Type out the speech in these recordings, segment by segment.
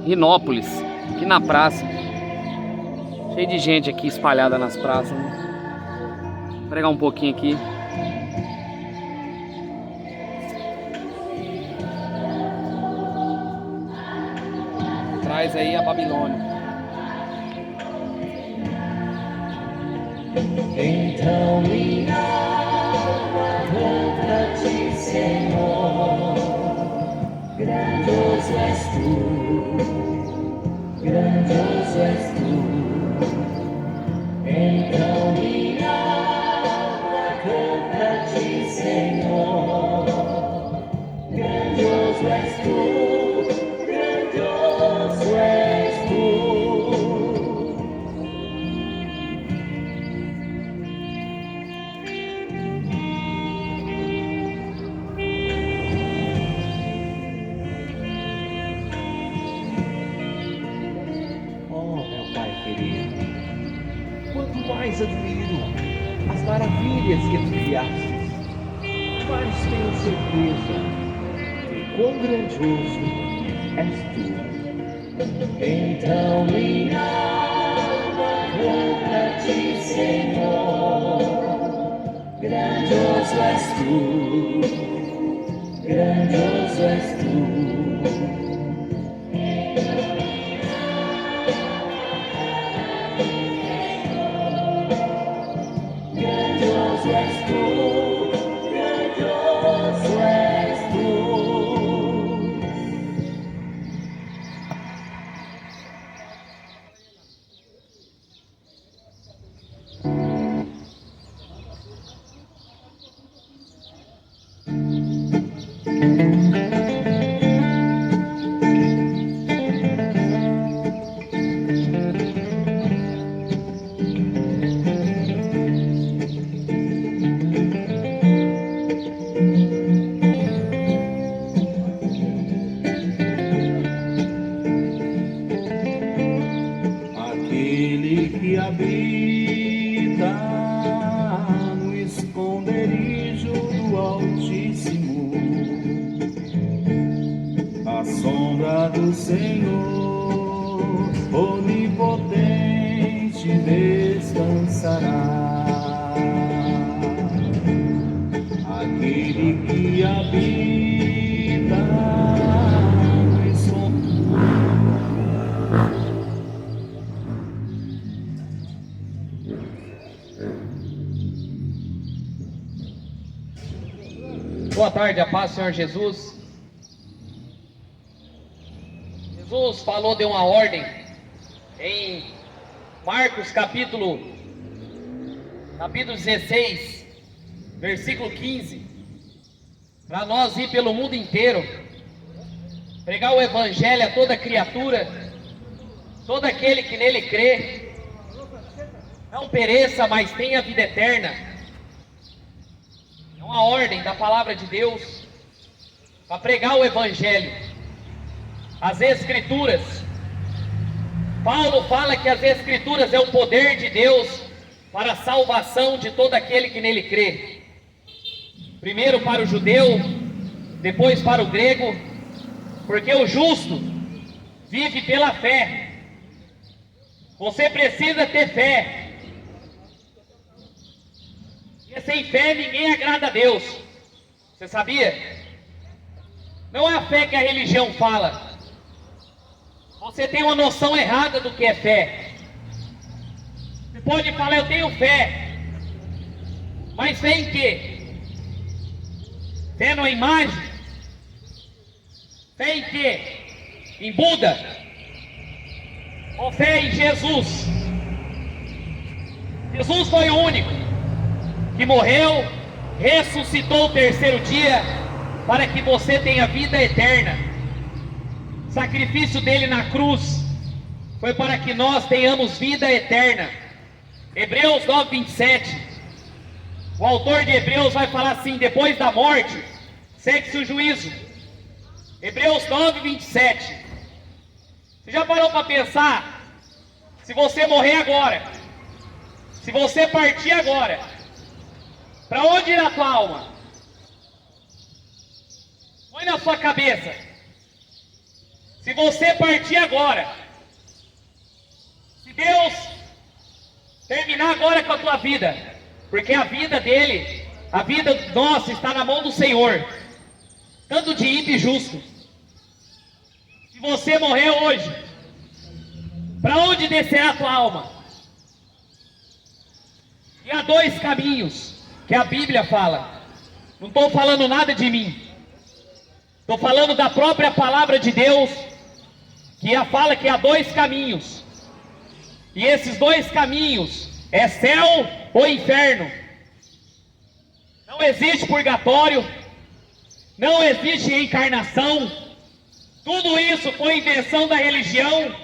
Rinópolis, aqui na praça. Cheio de gente aqui espalhada nas praças, né? Vou pregar um pouquinho aqui. Traz aí a Babilônia. Então minha alma canta-te, Senhor, grandioso és tu, grandioso és tu. Então minha alma canta-te, Senhor, grandioso és tu, grandioso és tu. Quanto mais admiro as maravilhas que tu criastes, mais tenho certeza de quão grandioso és tu. Então minha alma canta-te, Senhor, grandioso és tu, grandioso és tu. Grandioso és tu, grandioso és tu. Aquele que habita no esconderijo do Altíssimo, à sombra do Senhor onipotente descansará. Aquele que habita no esconderijo. Boa tarde, a paz do Senhor Jesus. Jesus falou de uma ordem em Marcos capítulo 16, versículo 15, para nós ir pelo mundo inteiro, pregar o evangelho a toda criatura, todo aquele que nele crê, não pereça, mas tenha vida eterna. É uma ordem da palavra de Deus para pregar o evangelho, as escrituras. Paulo fala que as escrituras é o poder de Deus para a salvação de todo aquele que nele crê. Primeiro para o judeu, depois para o grego, porque o justo vive pela fé. Você precisa ter fé. Porque sem fé ninguém agrada a Deus. Você sabia? Não é a fé que a religião fala. Você tem uma noção errada do que é fé. Você pode falar, eu tenho fé. Mas fé em quê? Fé numa imagem? Fé em quê? Em Buda? Ou fé em Jesus? Jesus foi o único que morreu, ressuscitou o terceiro dia, para que você tenha vida eterna. O sacrifício dele na cruz foi para que nós tenhamos vida eterna. Hebreus 9:27, o autor de Hebreus vai falar assim: depois da morte, segue-se o juízo. Hebreus 9:27. Você já parou para pensar? Se você morrer agora, se você partir agora, para onde irá a tua alma? Põe na sua cabeça. Se você partir agora, se Deus terminar agora com a tua vida, porque a vida dele, a vida nossa está na mão do Senhor, tanto de ímpio e justo. Se você morrer hoje, para onde descerá a tua alma? E há dois caminhos que a Bíblia fala. Não estou falando nada de mim, estou falando da própria palavra de Deus, que fala que há dois caminhos, e esses dois caminhos é céu ou inferno. Não existe purgatório, não existe reencarnação. Tudo isso foi invenção da religião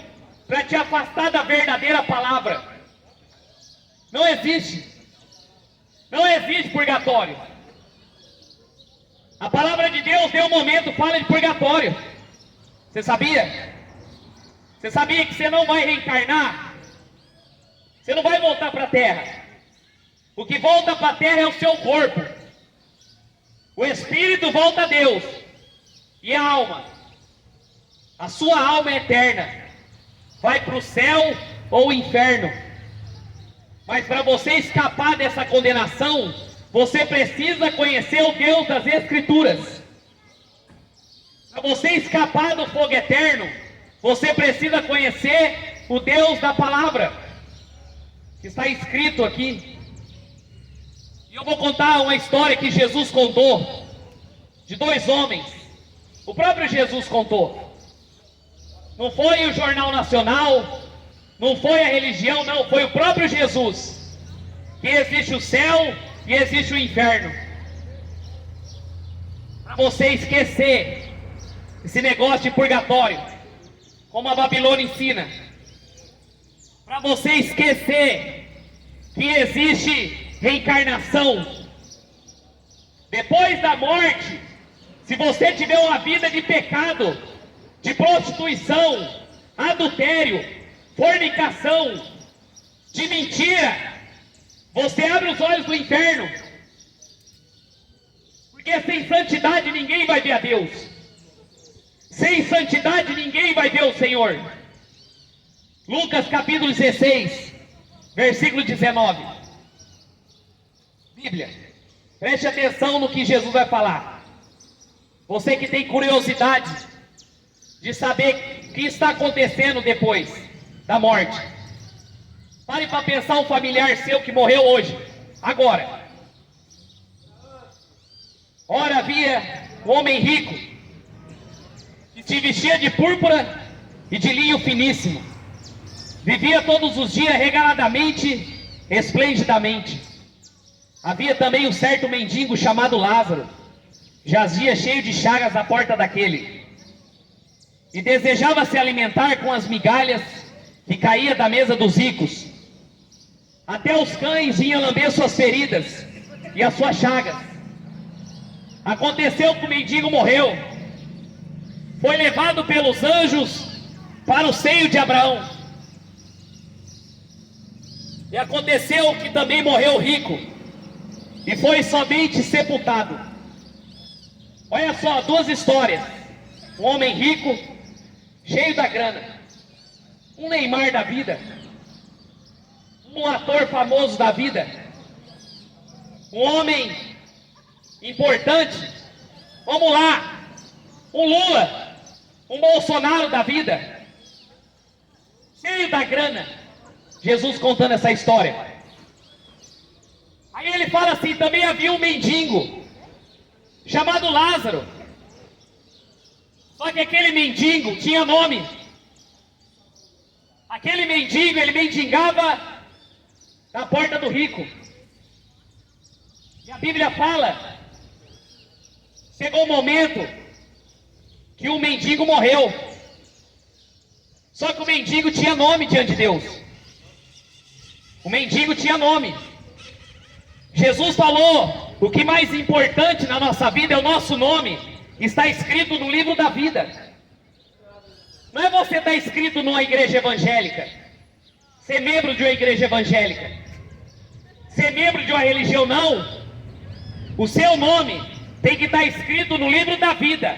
para te afastar da verdadeira palavra. Não existe purgatório. A palavra de Deus, em um momento, fala de purgatório. Você sabia? Você sabia que você não vai reencarnar? Você não vai voltar para a terra. O que volta para a terra é o seu corpo. O espírito volta a Deus. E a alma? A sua alma é eterna. Vai para o céu ou o inferno. Mas para você escapar dessa condenação, você precisa conhecer o Deus das Escrituras. Para você escapar do fogo eterno, você precisa conhecer o Deus da palavra, que está escrito aqui. E eu vou contar uma história que Jesus contou, de dois homens. O próprio Jesus contou. Não foi o Jornal Nacional, não foi a religião, não, foi o próprio Jesus. Que existe o céu e existe o inferno. Para você esquecer esse negócio de purgatório, como a Babilônia ensina. Para você esquecer que existe reencarnação. Depois da morte, se você tiver uma vida de pecado, de prostituição, adultério, fornicação, de mentira, você abre os olhos do inferno. Porque sem santidade ninguém vai ver a Deus. Sem santidade ninguém vai ver o Senhor. Lucas capítulo 16, versículo 19. Bíblia, preste atenção no que Jesus vai falar. Você que tem curiosidade de saber o que está acontecendo depois da morte, pare para pensar um familiar seu que morreu hoje, agora. Ora, havia um homem rico que se vestia de púrpura e de linho finíssimo, vivia todos os dias regaladamente, esplendidamente. Havia também um certo mendigo chamado Lázaro, jazia cheio de chagas à porta daquele, e desejava se alimentar com as migalhas que caía da mesa dos ricos. Até os cães vinham lamber suas feridas e as suas chagas. Aconteceu que o mendigo morreu, foi levado pelos anjos para o seio de Abraão. E aconteceu que também morreu o rico, e foi somente sepultado. Olha só, duas histórias. Um homem rico, cheio da grana, um Neymar da vida, um ator famoso da vida, um homem importante, vamos lá, um Lula, um Bolsonaro da vida, cheio da grana. Jesus contando essa história. Aí ele fala assim: também havia um mendigo chamado Lázaro. Só que aquele mendigo tinha nome. Aquele mendigo, ele mendigava na porta do rico. E a Bíblia fala, chegou um momento que o mendigo morreu. Só que o mendigo tinha nome diante de Deus. O mendigo tinha nome. Jesus falou: o que mais importante na nossa vida é o nosso nome. Está escrito no livro da vida. Não é você estar inscrito numa igreja evangélica, ser membro de uma igreja evangélica, ser membro de uma religião, não. O seu nome tem que estar escrito no livro da vida.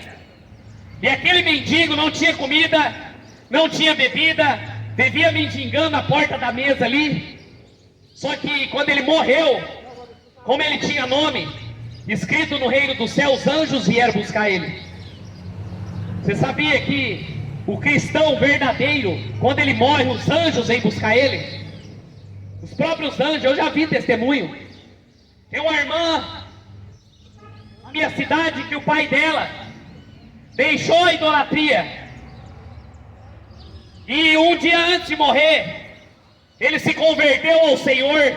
E aquele mendigo não tinha comida, não tinha bebida, vivia mendigando na porta da mesa ali. Só que quando ele morreu, como ele tinha nome escrito no reino do céu, os anjos vieram buscar ele. Você sabia que o cristão verdadeiro, quando ele morre, os anjos vêm buscar ele? Os próprios anjos, eu já vi testemunho. Tem uma irmã na minha cidade que o pai dela deixou a idolatria. E um dia antes de morrer, ele se converteu ao Senhor,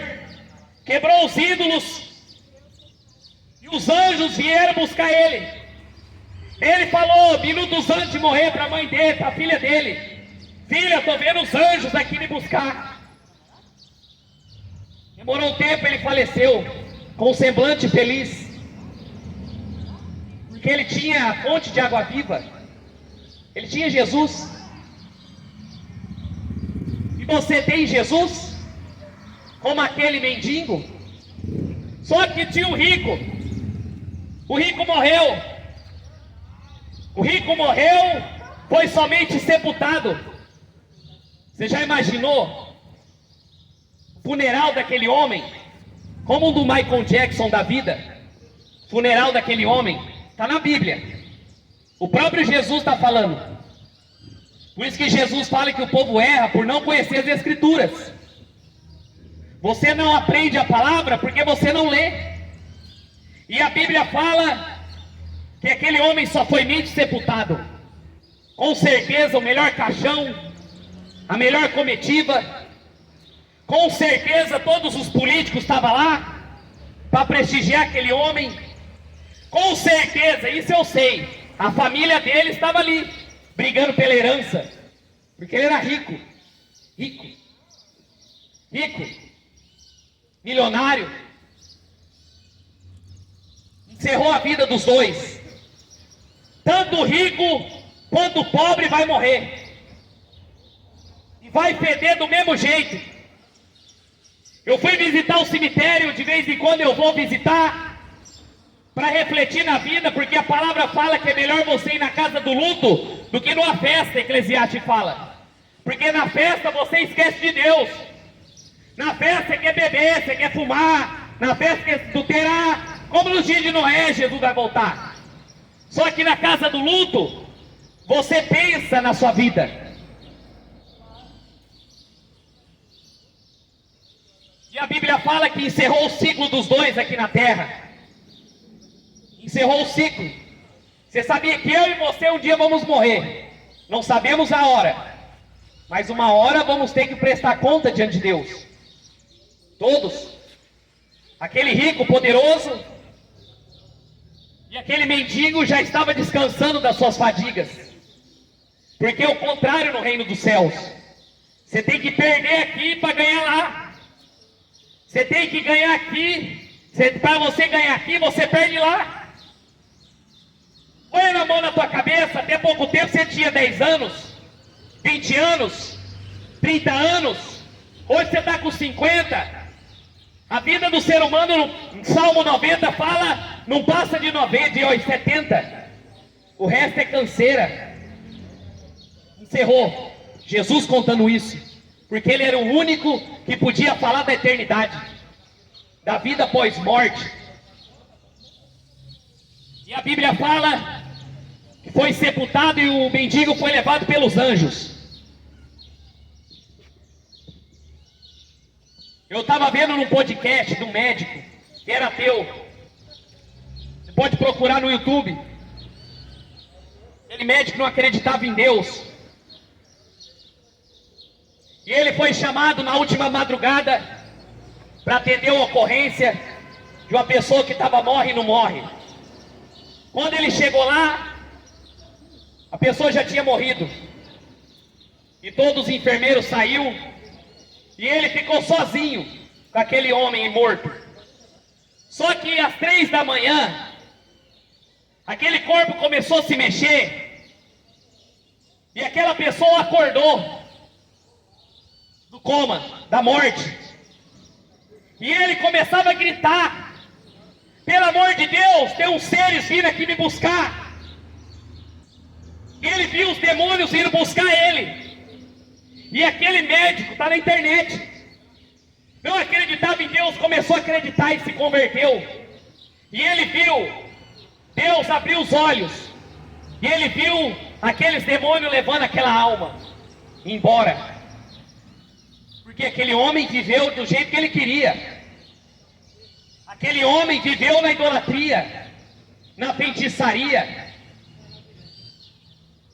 quebrou os ídolos, e os anjos vieram buscar ele. Ele falou, minutos antes de morrer, para a mãe dele, para a filha dele: filha, estou vendo os anjos aqui me buscar. Demorou um tempo, ele faleceu com um semblante feliz, porque ele tinha a fonte de água viva, ele tinha Jesus. E você tem Jesus? Como aquele mendigo? Só que tinha um rico. O rico morreu. O rico morreu, foi somente sepultado. Você já imaginou o funeral daquele homem? Como o do Michael Jackson da vida. Funeral daquele homem está na Bíblia. O próprio Jesus está falando. Por isso que Jesus fala que o povo erra por não conhecer as Escrituras. Você não aprende a palavra porque você não lê. E a Bíblia fala que aquele homem só foi mente sepultado. Com certeza o melhor caixão, a melhor comitiva, com certeza todos os políticos estavam lá para prestigiar aquele homem. Com certeza, isso eu sei, a família dele estava ali, brigando pela herança, porque ele era rico, milionário. Encerrou a vida dos dois. Tanto o rico quanto o pobre vai morrer, e vai feder do mesmo jeito. Eu fui visitar o cemitério, de vez em quando eu vou visitar, para refletir na vida, porque a palavra fala que é melhor você ir na casa do luto do que numa festa. Eclesiastes fala, porque na festa você esquece de Deus. Na festa você quer beber, você quer fumar, na festa você quer adulterar. Como nos dias de Noé, Jesus vai voltar. Só que na casa do luto, você pensa na sua vida. E a Bíblia fala que encerrou o ciclo dos dois aqui na terra. Encerrou o ciclo. Você sabia que eu e você um dia vamos morrer? Não sabemos a hora, mas uma hora vamos ter que prestar conta diante de Deus. Todos. Aquele rico, poderoso, e aquele mendigo já estava descansando das suas fadigas. Porque é o contrário no reino dos céus. Você tem que perder aqui para ganhar lá. Você tem que ganhar aqui. Para você ganhar aqui, você perde lá. Põe a mão na tua cabeça. Até pouco tempo você tinha 10 anos, 20 anos, 30 anos. Hoje você está com 50. A vida do ser humano, no Salmo 90 fala, não passa de 90, de 70. O resto é canseira. Encerrou. Jesus contando isso, porque ele era o único que podia falar da eternidade, da vida após morte. E a Bíblia fala que foi sepultado e o mendigo foi levado pelos anjos. Eu estava vendo num podcast de um médico que era ateu. Você pode procurar no YouTube. Aquele médico não acreditava em Deus. E ele foi chamado na última madrugada para atender uma ocorrência de uma pessoa que estava morre e não morre. Quando ele chegou lá, a pessoa já tinha morrido. E todos os enfermeiros saíram. E ele ficou sozinho com aquele homem morto. Só que às 3 da manhã, aquele corpo começou a se mexer. E aquela pessoa acordou do coma, da morte. E ele começava a gritar: pelo amor de Deus, tem uns seres vindo aqui me buscar. Ele viu os demônios indo buscar ele. E aquele médico está na internet. Não acreditava em Deus, começou a acreditar e se converteu. E ele viu, Deus abriu os olhos. E ele viu aqueles demônios levando aquela alma embora. Porque aquele homem viveu do jeito que ele queria. Aquele homem viveu na idolatria, na feitiçaria.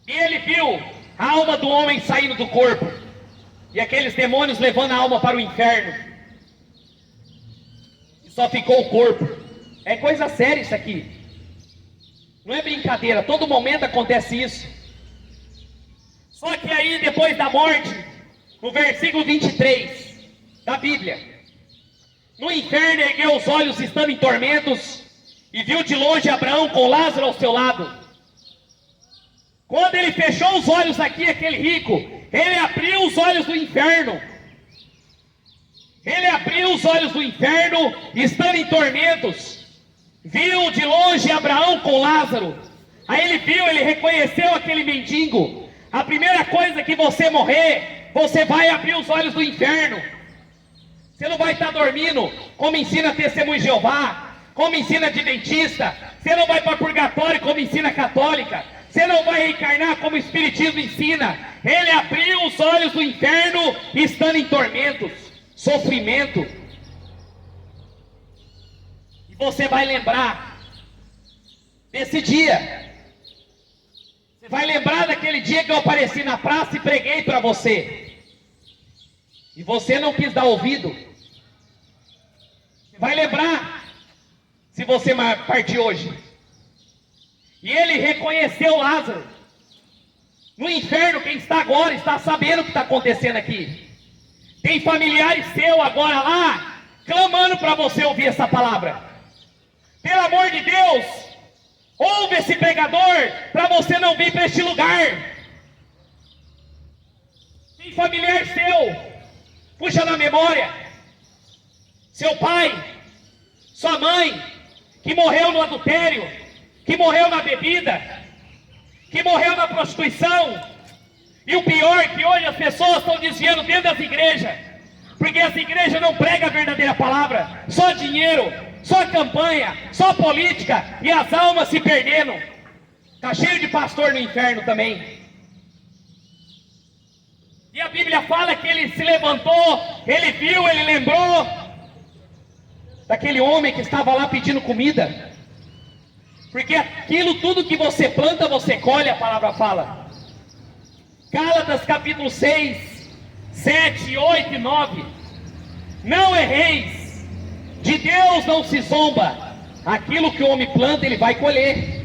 E ele viu a alma do homem saindo do corpo. E aqueles demônios levando a alma para o inferno. E só ficou o corpo. É coisa séria isso aqui. Não é brincadeira, todo momento acontece isso. Só que aí, depois da morte, no versículo 23 da Bíblia, no inferno ergueu os olhos estando em tormentos, e viu de longe Abraão com Lázaro ao seu lado. Quando ele fechou os olhos aqui, aquele rico, ele abriu os olhos do inferno. Ele abriu os olhos do inferno, estando em tormentos. Viu de longe Abraão com Lázaro. Aí ele viu, ele reconheceu aquele mendigo. A primeira coisa que você morrer, você vai abrir os olhos do inferno. Você não vai estar dormindo, como ensina Testemunho de Jeová, como ensina Adventista. Você não vai para purgatório, como ensina a católica. Você não vai reencarnar, como o Espiritismo ensina. Ele abriu os olhos do inferno, estando em tormentos, sofrimento. E você vai lembrar desse dia. Você vai lembrar daquele dia que eu apareci na praça e preguei para você. E você não quis dar ouvido. Você vai lembrar, se você partir hoje. E ele reconheceu Lázaro. No inferno, quem está agora está sabendo o que está acontecendo aqui. Tem familiares seus agora lá, clamando para você ouvir essa palavra. Pelo amor de Deus, ouve esse pregador, para você não vir para este lugar. Tem familiar seu, puxa na memória, seu pai, sua mãe, que morreu no adultério, que morreu na bebida, que morreu na prostituição. E o pior é que hoje as pessoas estão desviando dentro das igrejas, porque as igrejas não pregam a verdadeira palavra, só dinheiro, só campanha, só política, e as almas se perdendo. Está cheio de pastor no inferno também. E a Bíblia fala que ele se levantou, ele viu, ele lembrou daquele homem que estava lá pedindo comida. Porque aquilo tudo que você planta, você colhe, a palavra fala. Gálatas capítulo 6, 7, 8 e 9. Não erreis, de Deus não se zomba. Aquilo que o homem planta, ele vai colher.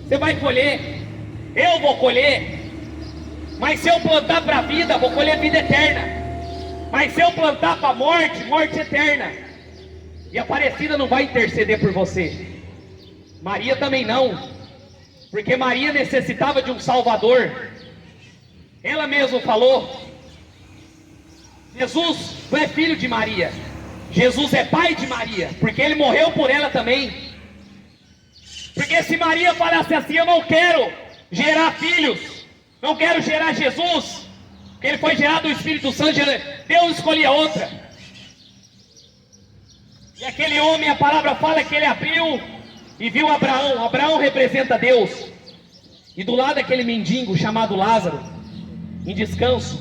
Você vai colher, eu vou colher. Mas se eu plantar para a vida, vou colher vida eterna. Mas se eu plantar para a morte, morte eterna. E a Aparecida não vai interceder por você. Maria também não, porque Maria necessitava de um Salvador. Ela mesma falou, Jesus não é filho de Maria, Jesus é pai de Maria, porque ele morreu por ela também. Porque se Maria falasse assim, eu não quero gerar filhos, não quero gerar Jesus, porque ele foi gerado do Espírito Santo, Deus escolhia outra. E aquele homem, a palavra fala que ele abriu e viu Abraão. Abraão representa Deus. E do lado aquele mendigo chamado Lázaro, em descanso.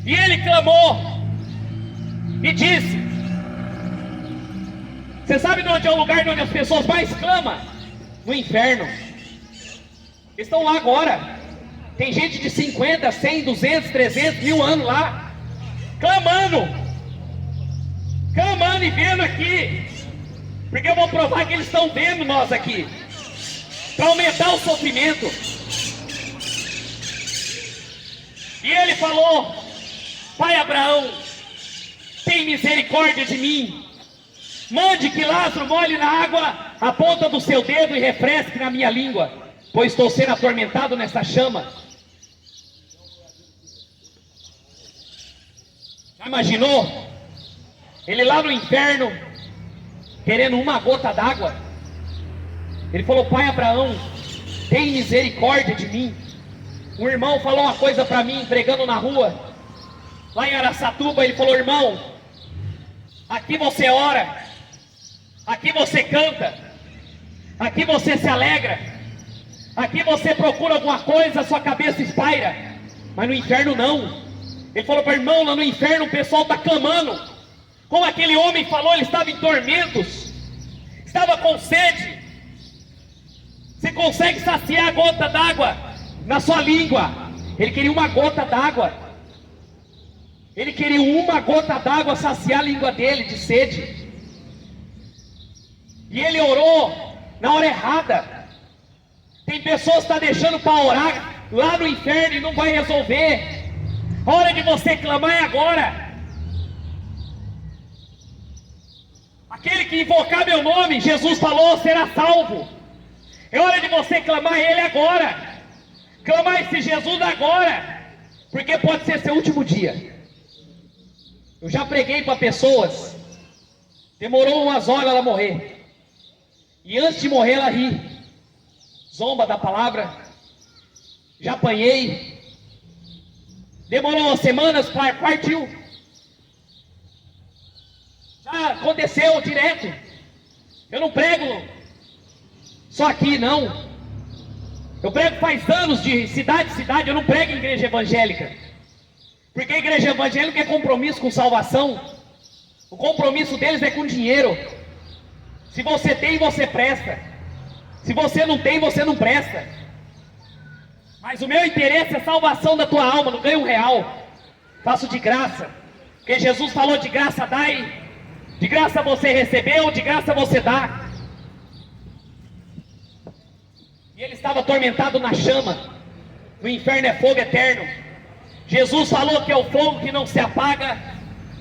E ele clamou e disse: você sabe de onde é o lugar onde as pessoas mais clamam? No inferno. Estão lá agora. Tem gente de 50, 100, 200, 300, 1000 anos lá, clamando e vendo aqui. Porque eu vou provar que eles estão vendo nós aqui, para aumentar o sofrimento. E ele falou: pai Abraão, tem misericórdia de mim. Mande que Lázaro molhe na água a ponta do seu dedo e refresque na minha língua, pois estou sendo atormentado nessa chama. Já imaginou? Ele lá no inferno, querendo uma gota d'água. Ele falou: pai Abraão, tem misericórdia de mim. Um irmão falou uma coisa para mim, pregando na rua, lá em Araçatuba. Ele falou: irmão, aqui você ora, aqui você canta, aqui você se alegra, aqui você procura alguma coisa, a sua cabeça espaira, mas no inferno não. Ele falou para o irmão: lá no inferno o pessoal está clamando, como aquele homem falou, ele estava em tormentos, estava com sede. Você consegue saciar a gota d'água na sua língua? Ele queria uma gota d'água. Ele queria uma gota d'água saciar a língua dele de sede. E ele orou na hora errada. Tem pessoas que estão deixando para orar lá no inferno e não vai resolver. A hora de você clamar é agora. Aquele que invocar meu nome, Jesus falou, será salvo. É hora de você clamar Ele agora. Clamar esse Jesus agora. Porque pode ser seu último dia. Eu já preguei para pessoas. Demorou umas horas ela morrer. E antes de morrer ela ri. Zomba da palavra. Já apanhei. Demorou umas semanas, partiu. Já aconteceu direto. Eu não prego só aqui, não. Eu prego faz anos, de cidade em cidade. Eu não prego em igreja evangélica, porque a igreja evangélica é compromisso com salvação. O compromisso deles é com dinheiro. Se você tem, você presta. Se você não tem, você não presta. Mas o meu interesse é a salvação da tua alma. Não ganho R$1. Faço de graça, porque Jesus falou: de graça dai, de graça você recebeu, de graça você dá. E ele estava atormentado na chama. No inferno é fogo eterno. Jesus falou que é o fogo que não se apaga,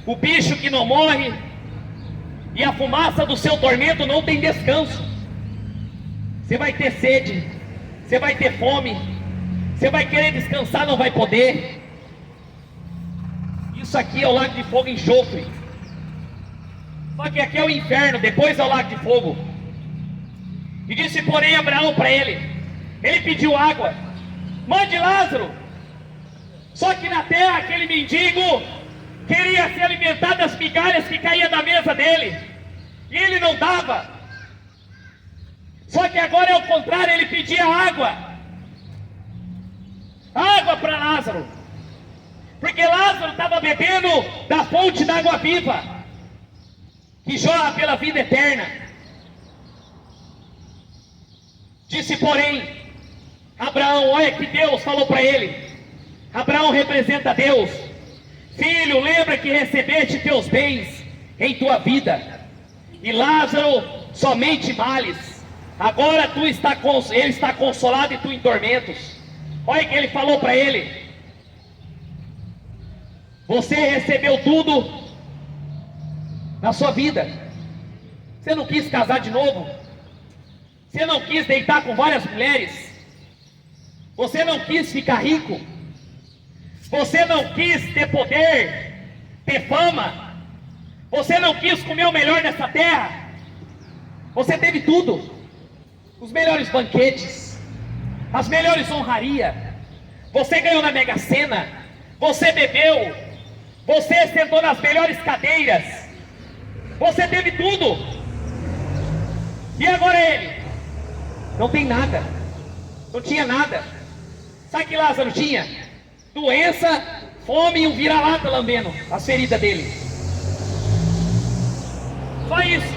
o bicho que não morre, e a fumaça do seu tormento não tem descanso. Você vai ter sede, você vai ter fome, você vai querer descansar, não vai poder. Isso aqui é o lago de fogo e enxofre. Só que aqui é o inferno, depois é o lago de fogo. E disse, porém, Abraão para ele pediu água, mande Lázaro. Só que na terra aquele mendigo queria se alimentar das migalhas que caíam da mesa dele, e ele não dava. Só que agora é o contrário, ele pedia água para Lázaro, porque Lázaro estava bebendo da fonte da água viva, que jorra pela vida eterna. Disse, porém, Abraão, olha que Deus falou para ele. Abraão representa Deus. Filho, lembra que recebeste teus bens em tua vida, e Lázaro somente males. Agora ele está consolado e tu em tormentos. Olha que ele falou para ele: você recebeu tudo na sua vida. Você não quis casar de novo, você não quis deitar com várias mulheres, você não quis ficar rico, você não quis ter poder, ter fama, você não quis comer o melhor dessa terra. Você teve tudo, os melhores banquetes, as melhores honrarias, você ganhou na Mega Sena, você bebeu, você sentou nas melhores cadeiras, você teve tudo. E agora ele não tem nada, não tinha nada. Sabe que Lázaro tinha? Doença, fome e um vira-lata lambendo as feridas dele. Só isso.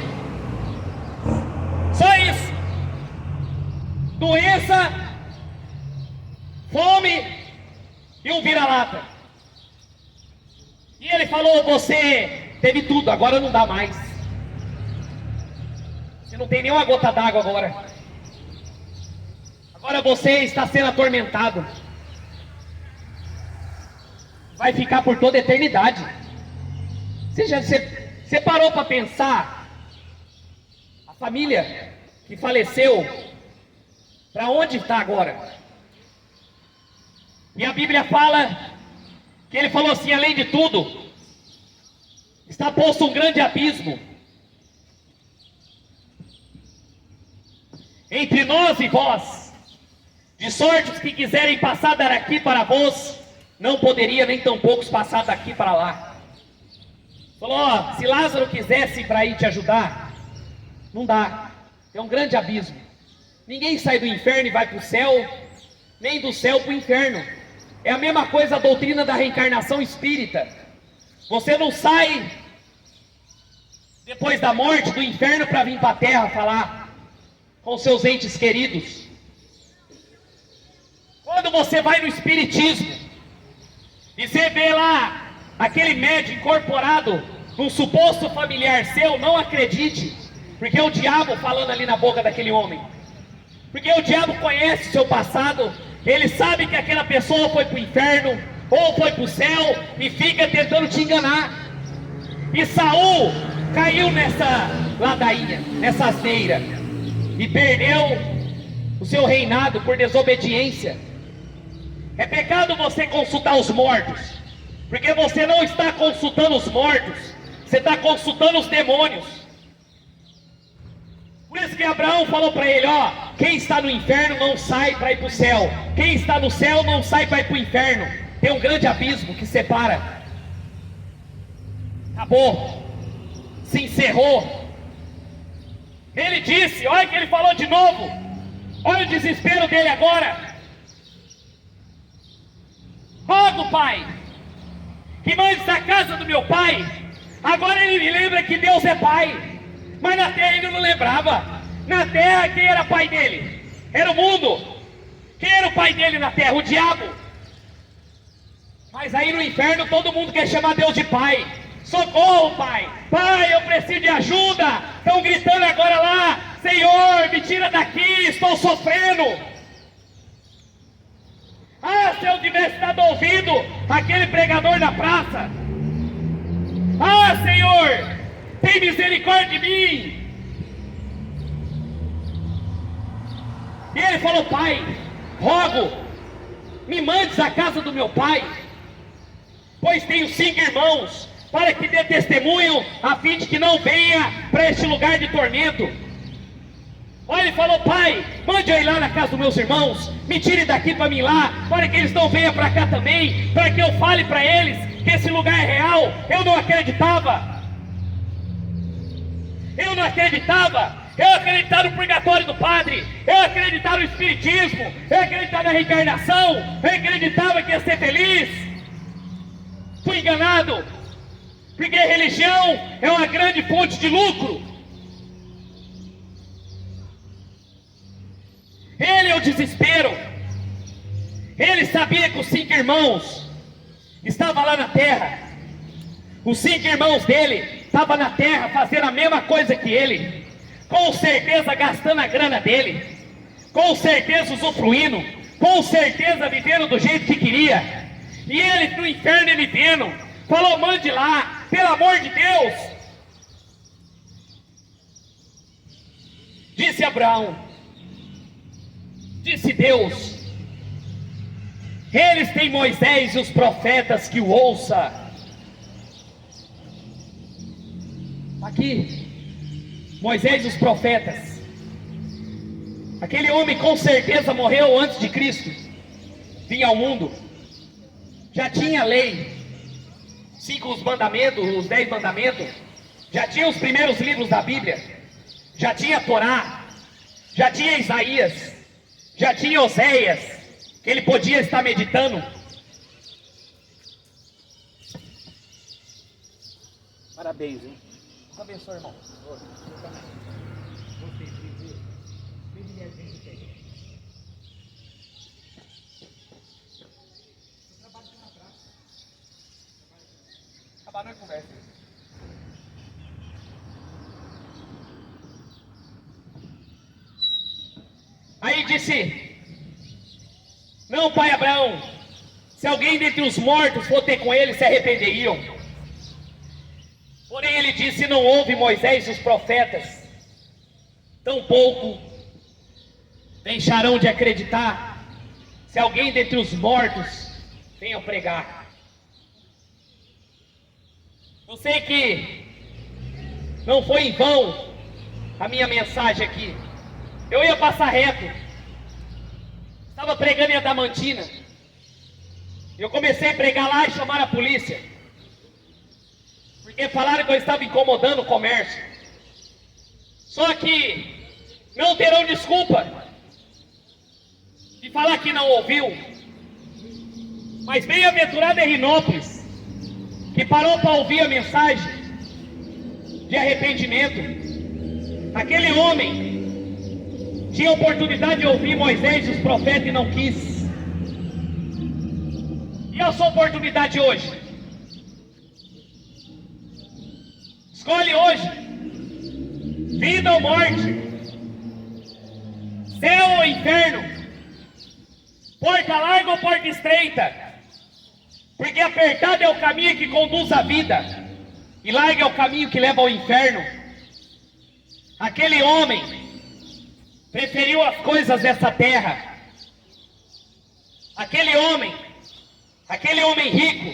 Só isso. Doença, fome e um vira-lata. E ele falou: você teve tudo, agora não dá mais. Você não tem nenhuma gota d'água agora. Agora você está sendo atormentado. Vai ficar por toda a eternidade. Você parou para pensar? A família que faleceu, para onde está agora? E a Bíblia fala que ele falou assim: além de tudo, está posto um grande abismo entre nós e vós. De sorte os que quiserem passar daqui para vós, não poderia nem tampouco passar daqui para lá. Falou, ó, se Lázaro quisesse ir para ir te ajudar, não dá, é um grande abismo. Ninguém sai do inferno e vai para o céu, nem do céu para o inferno. É a mesma coisa a doutrina da reencarnação espírita. Você não sai depois da morte do inferno para vir para a terra falar com seus entes queridos. Quando você vai no espiritismo e você vê lá aquele médium incorporado num suposto familiar seu, não acredite, porque é o diabo falando ali na boca daquele homem. Porque o diabo conhece o seu passado, ele sabe que aquela pessoa foi para o inferno ou foi para o céu e fica tentando te enganar. E Saul caiu nessa ladainha, nessa asneira, e perdeu o seu reinado por desobediência. É pecado você consultar os mortos, porque você não está consultando os mortos, você está consultando os demônios. Por isso que Abraão falou para ele, ó, quem está no inferno não sai para ir para o céu, quem está no céu não sai para ir para o inferno. Tem um grande abismo que separa. Acabou, se encerrou. Ele disse, olha que ele falou de novo, olha o desespero dele agora. Rogo, pai, que mandes a casa do meu pai. Agora ele me lembra que Deus é pai, mas na terra ele não lembrava. Na terra quem era pai dele? Era o mundo. Quem era o pai dele na terra? O diabo. Mas aí no inferno todo mundo quer chamar Deus de pai. Socorro, pai, pai, eu preciso de ajuda. Estão gritando agora lá, Senhor, me tira daqui, estou sofrendo. Ah, se eu tivesse dado ouvido aquele pregador na praça. Ah, Senhor, tem misericórdia de mim. E ele falou, pai, rogo, me mandes à casa do meu pai, pois tenho 5 irmãos, para que dê testemunho, a fim de que não venha para este lugar de tormento. Olha, ele falou, pai, mande eu ir lá na casa dos meus irmãos, me tire daqui para mim lá, para que eles não venham para cá também, para que eu fale para eles que esse lugar é real. Eu não acreditava. Eu não acreditava. Eu acreditava no purgatório do padre, eu acreditava no espiritismo, eu acreditava na reencarnação, eu acreditava que ia ser feliz. Fui enganado, porque a religião é uma grande fonte de lucro. Ele é o desespero. Ele sabia que os 5 irmãos estavam lá na terra. Os 5 irmãos dele estavam na terra fazendo a mesma coisa que ele, com certeza gastando a grana dele, com certeza usufruindo, com certeza vivendo do jeito que queria. E ele no inferno, ele vendo, falou, mande lá, pelo amor de Deus. Disse Abraão, disse Deus, eles têm Moisés e os profetas que o ouça. Aqui, Moisés e os profetas. Aquele homem com certeza morreu antes de Cristo vir ao mundo. Já tinha a lei, 5 mandamentos, os 10 mandamentos. Já tinha os primeiros livros da Bíblia. Já tinha a Torá. Já tinha Isaías. Já tinha Oséias, que ele podia estar meditando. Parabéns, hein? Deus abençoe, irmão. Acabar na conversa. Aí disse, não, pai Abraão, se alguém dentre os mortos for ter com ele, se arrependeriam. Porém ele disse, não houve Moisés e os profetas, tampouco deixarão de acreditar, se alguém dentre os mortos venham pregar. Eu sei que não foi em vão a minha mensagem aqui. Eu ia passar reto. Estava pregando em Adamantina. Eu comecei a pregar lá e chamaram a polícia. Porque falaram que eu estava incomodando o comércio. Só que não terão desculpa de falar que não ouviu. Mas bem-aventurado é Rinópolis, que parou para ouvir a mensagem de arrependimento. Aquele homem tinha oportunidade de ouvir Moisés e os profetas e não quis. E a sua oportunidade hoje? Escolhe hoje: vida ou morte, céu ou inferno, porta larga ou porta estreita. Porque apertado é o caminho que conduz à vida, e largo é o caminho que leva ao inferno. Aquele homem preferiu as coisas dessa terra. Aquele homem rico,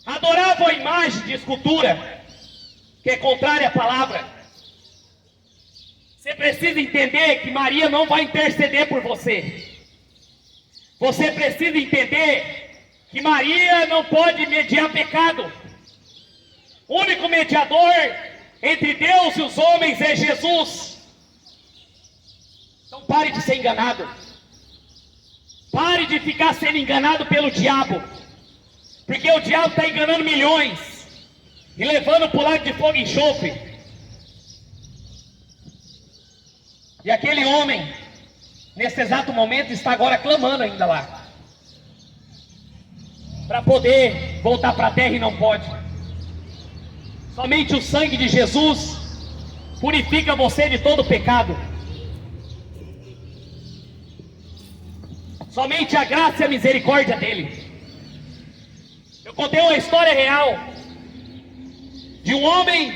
adorava a imagem de escultura, que é contrária à palavra. Você precisa entender que Maria não vai interceder por você. Você precisa entender que Maria não pode mediar pecado. O único mediador entre Deus e os homens é Jesus. Então pare de ser enganado. Pare de ficar sendo enganado pelo diabo. Porque o diabo está enganando milhões e levando para o lago de fogo e enxofre. E aquele homem, nesse exato momento, está agora clamando ainda lá, para poder voltar para a terra, e não pode. Somente o sangue de Jesus purifica você de todo pecado. Somente a graça e a misericórdia dele. Eu contei uma história real de um homem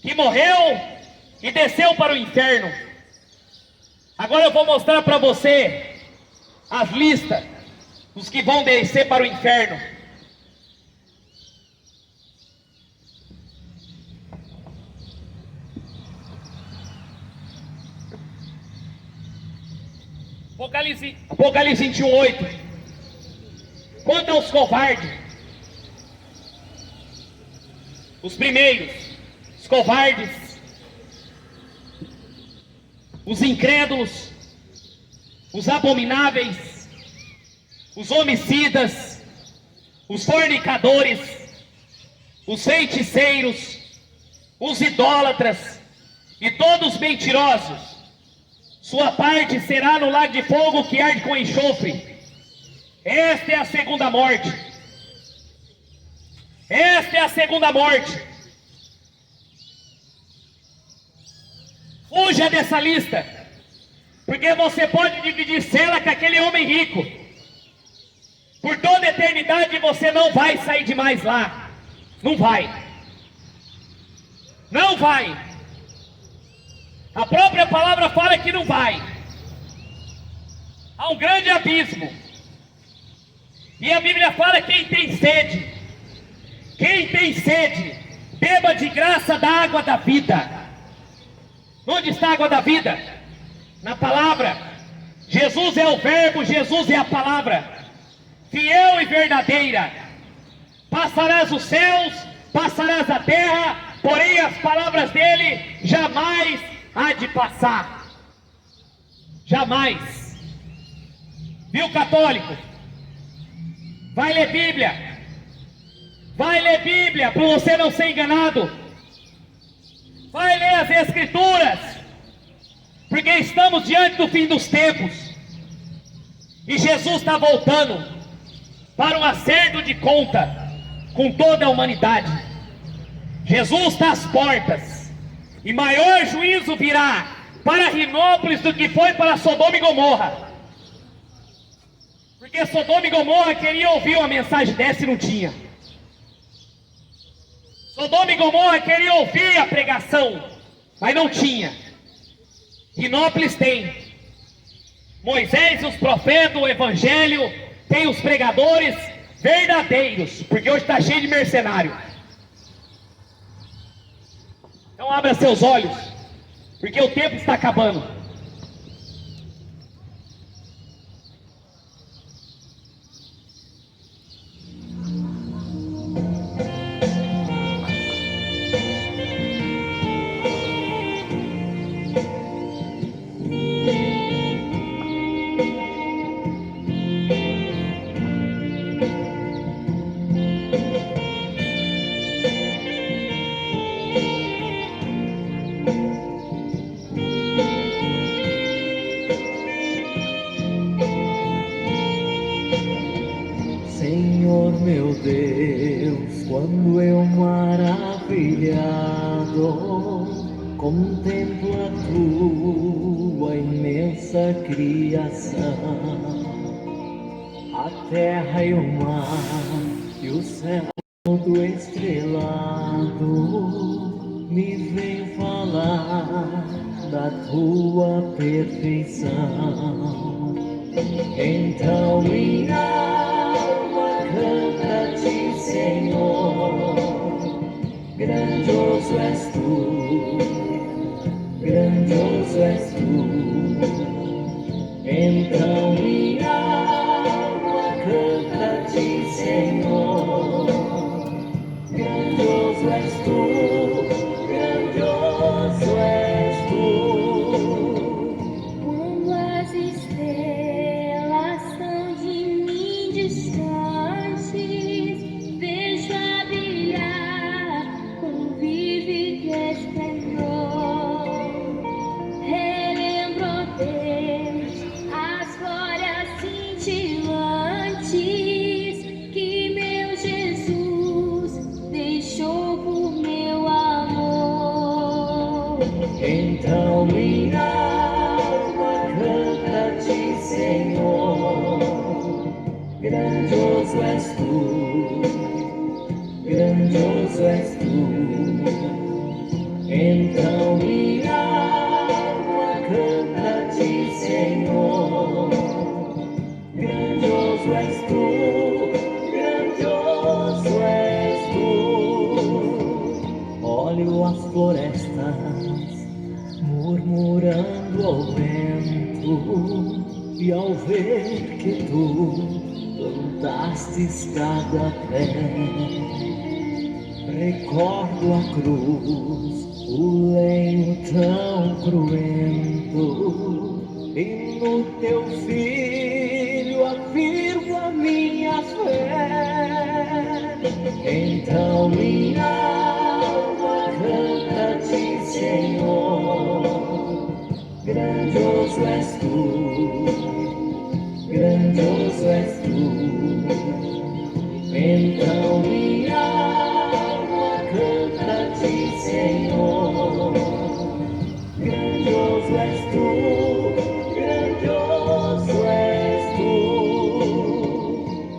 que morreu e desceu para o inferno. Agora eu vou mostrar para você as listas dos que vão descer para o inferno. Apocalipse 21:8. Quanto aos covardes, os primeiros, os covardes, os incrédulos, os abomináveis, os homicidas, os fornicadores, os feiticeiros, os idólatras e todos os mentirosos, sua parte será no lago de fogo que arde com enxofre. Esta é a segunda morte. Esta é a segunda morte. Fuja dessa lista, porque você pode dividir cela com aquele homem rico. Por toda a eternidade você não vai sair de mais lá. Não vai. Não vai. A própria palavra fala que não vai. Há um grande abismo. E a Bíblia fala: quem tem sede, beba de graça da água da vida. Onde está a água da vida? Na palavra. Jesus é o verbo, Jesus é a palavra. Fiel e verdadeira. Passarás os céus, passarás a terra, porém as palavras dele jamais há de passar. Jamais. Viu, católico? Vai ler Bíblia. Vai ler Bíblia para você não ser enganado. Vai ler as Escrituras, porque estamos diante do fim dos tempos e Jesus está voltando para um acerto de conta com toda a humanidade. Jesus está às portas e maior juízo virá para Rinópolis do que foi para Sodoma e Gomorra, porque Sodoma e Gomorra queria ouvir uma mensagem dessa e não tinha. Sodoma e Gomorra queria ouvir a pregação, mas não tinha. Rinópolis tem Moisés e os profetas, o evangelho, tem os pregadores verdadeiros, porque hoje está cheio de mercenário. Então abra seus olhos, porque o tempo está acabando. Senhor meu Deus, quando eu maravilhado contemplo a tua imensa criação, a terra e o mar e o céu todo estrelado me vem falar da tua perfeição. Então minha alma canta-te, Senhor, grandioso és tu, grandioso és tu. Então minha alma canta-te, Senhor, grandioso és tu, grandioso és tu. Quando as estrelas são de mim distantes, vejo a brilhar com vívido esplendor. Relembro, Deus, as glórias cintilantes que meu Jesus deixou por meu amor. Então minha alma canta-te, Senhor, grandioso és tu, grandioso és tu. Então minha alma canta-te, Senhor, grandioso és tu, grandioso és tu. Olho as florestas murmurando ao vento, e ao ver que tu plantastes cada pé, recordo a cruz, o lenho tão cruento, e no teu filho afirmo a minha fé. Então minha alma canta-te, Senhor, grandioso és tu, grandioso és tu. Então minha alma canta-te, Senhor, grandioso és tu, grandioso és tu.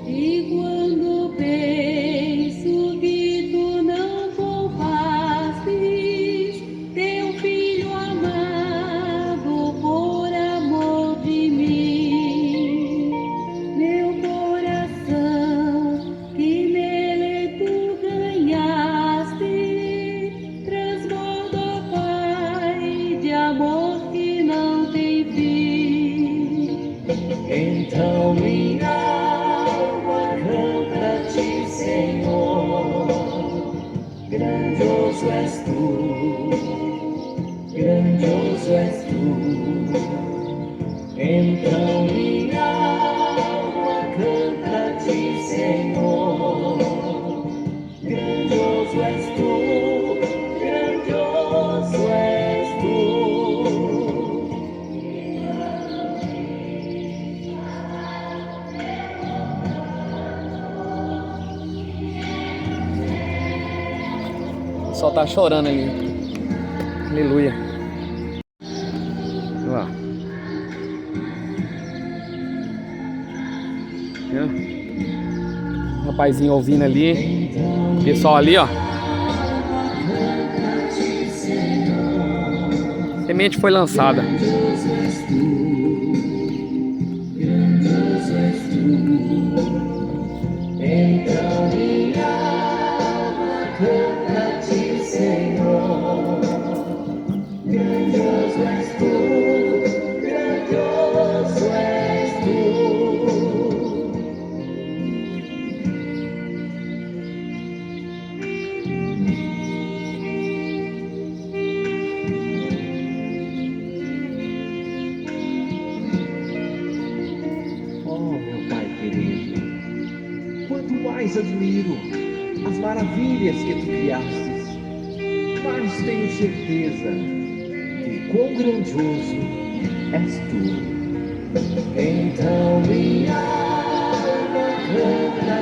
E quando penso que tu não poupastes teu filho amado por amor de mim, meu coração que nele tu ganhaste transborda, Pai, de amor que não tem fim. Então minha alma canta-te, Senhor, grandioso és tu, grandioso és tu. Então minha alma canta-te, Senhor, grandioso és tu, grandioso és tu. O pessoal tá chorando ali. Aleluia. Olha lá. Viu? O rapazinho ouvindo ali. O pessoal ali, ó. A semente foi lançada. Grandioso és tu, grandioso és tu. Então minha alma canta-te, Senhor, grandioso és tu, grandioso és tu. Oh, meu Pai querido, quanto mais admiro as maravilhas que tu criastes, mais tenho certeza de quão grandioso és tu. Então minha alma canta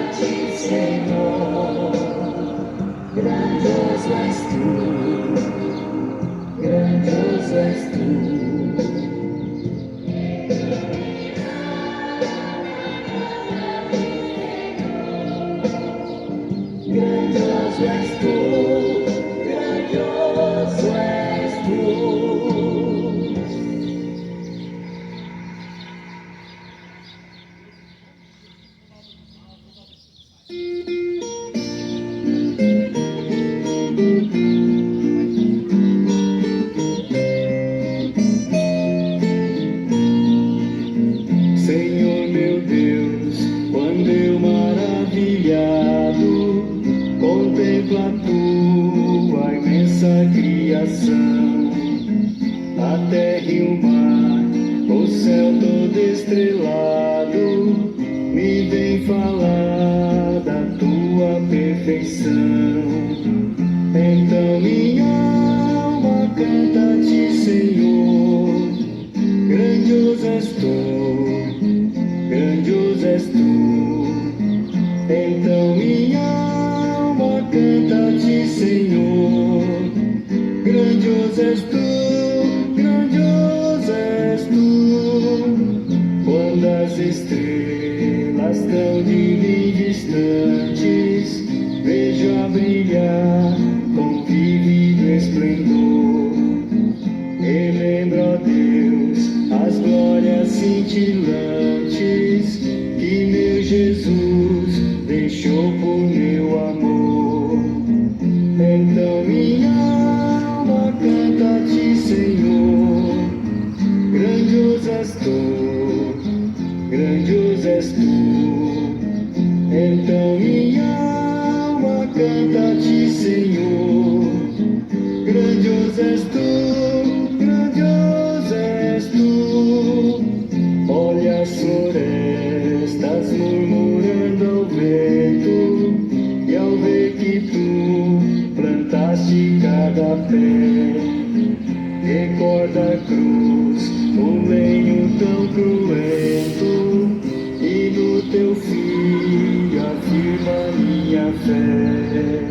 Senhor, grandioso és tu, grandioso és tu. Grandioso és tu, grandioso és tu. Senhor meu Deus, quando eu maravilhado contemplo a tua imensa criação, a terra e o mar, o céu todo estrelado, me vem falar da tua perfeição. Então minha alma canta a ti, Senhor, grandioso és tu, grandioso és tu. Então minha alma canta a ti, Senhor, grandioso és tu, grandioso és tu. Quando as estrelas tão de mim distantes vejo a brilhar com vívido esplendor, relembro, ó Deus, as glórias cintilantes que meu Jesus deixou por meu amor. Então minha alma canta a ti, Senhor, grandioso és tu, grandioso és tu. Então minha alma canta a ti, Senhor, grandioso és tu, grandioso és tu. Olha as florestas murmurando ao vento, e ao ver que tu plantaste cada pé, recorda a cruz, o lenho tão cruento, e no teu filho afirma minha fé.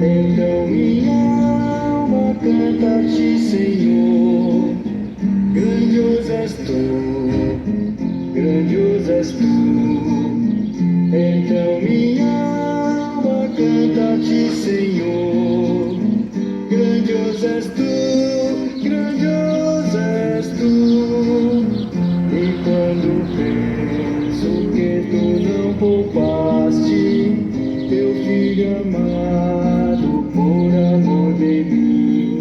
Então minha alma canta a ti, Senhor, grandioso és tu, grandioso és tu. Então minha alma canta a ti, Senhor, grandioso és tu, grandioso és tu. E quando penso que tu não poupaste teu filho amado por amor de mim.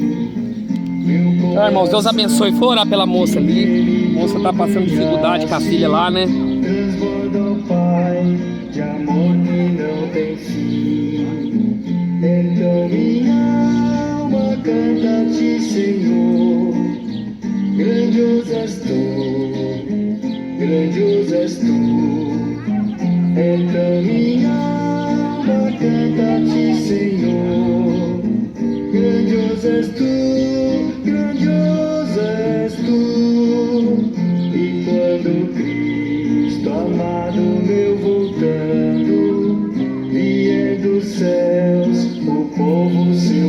Então, irmãos, Deus abençoe. Foi orar pela moça ali. A moça tá passando dificuldade com a filha lá, né? Transborda, ó Pai, de amor que não tem fim. Então minha alma canta a ti, Senhor, grandioso és tu, grandioso és tu. Então minha alma canta a ti, Senhor, grandioso és tu, grandioso és tu. E quando Cristo amado meu voltando vier dos céus, o povo seu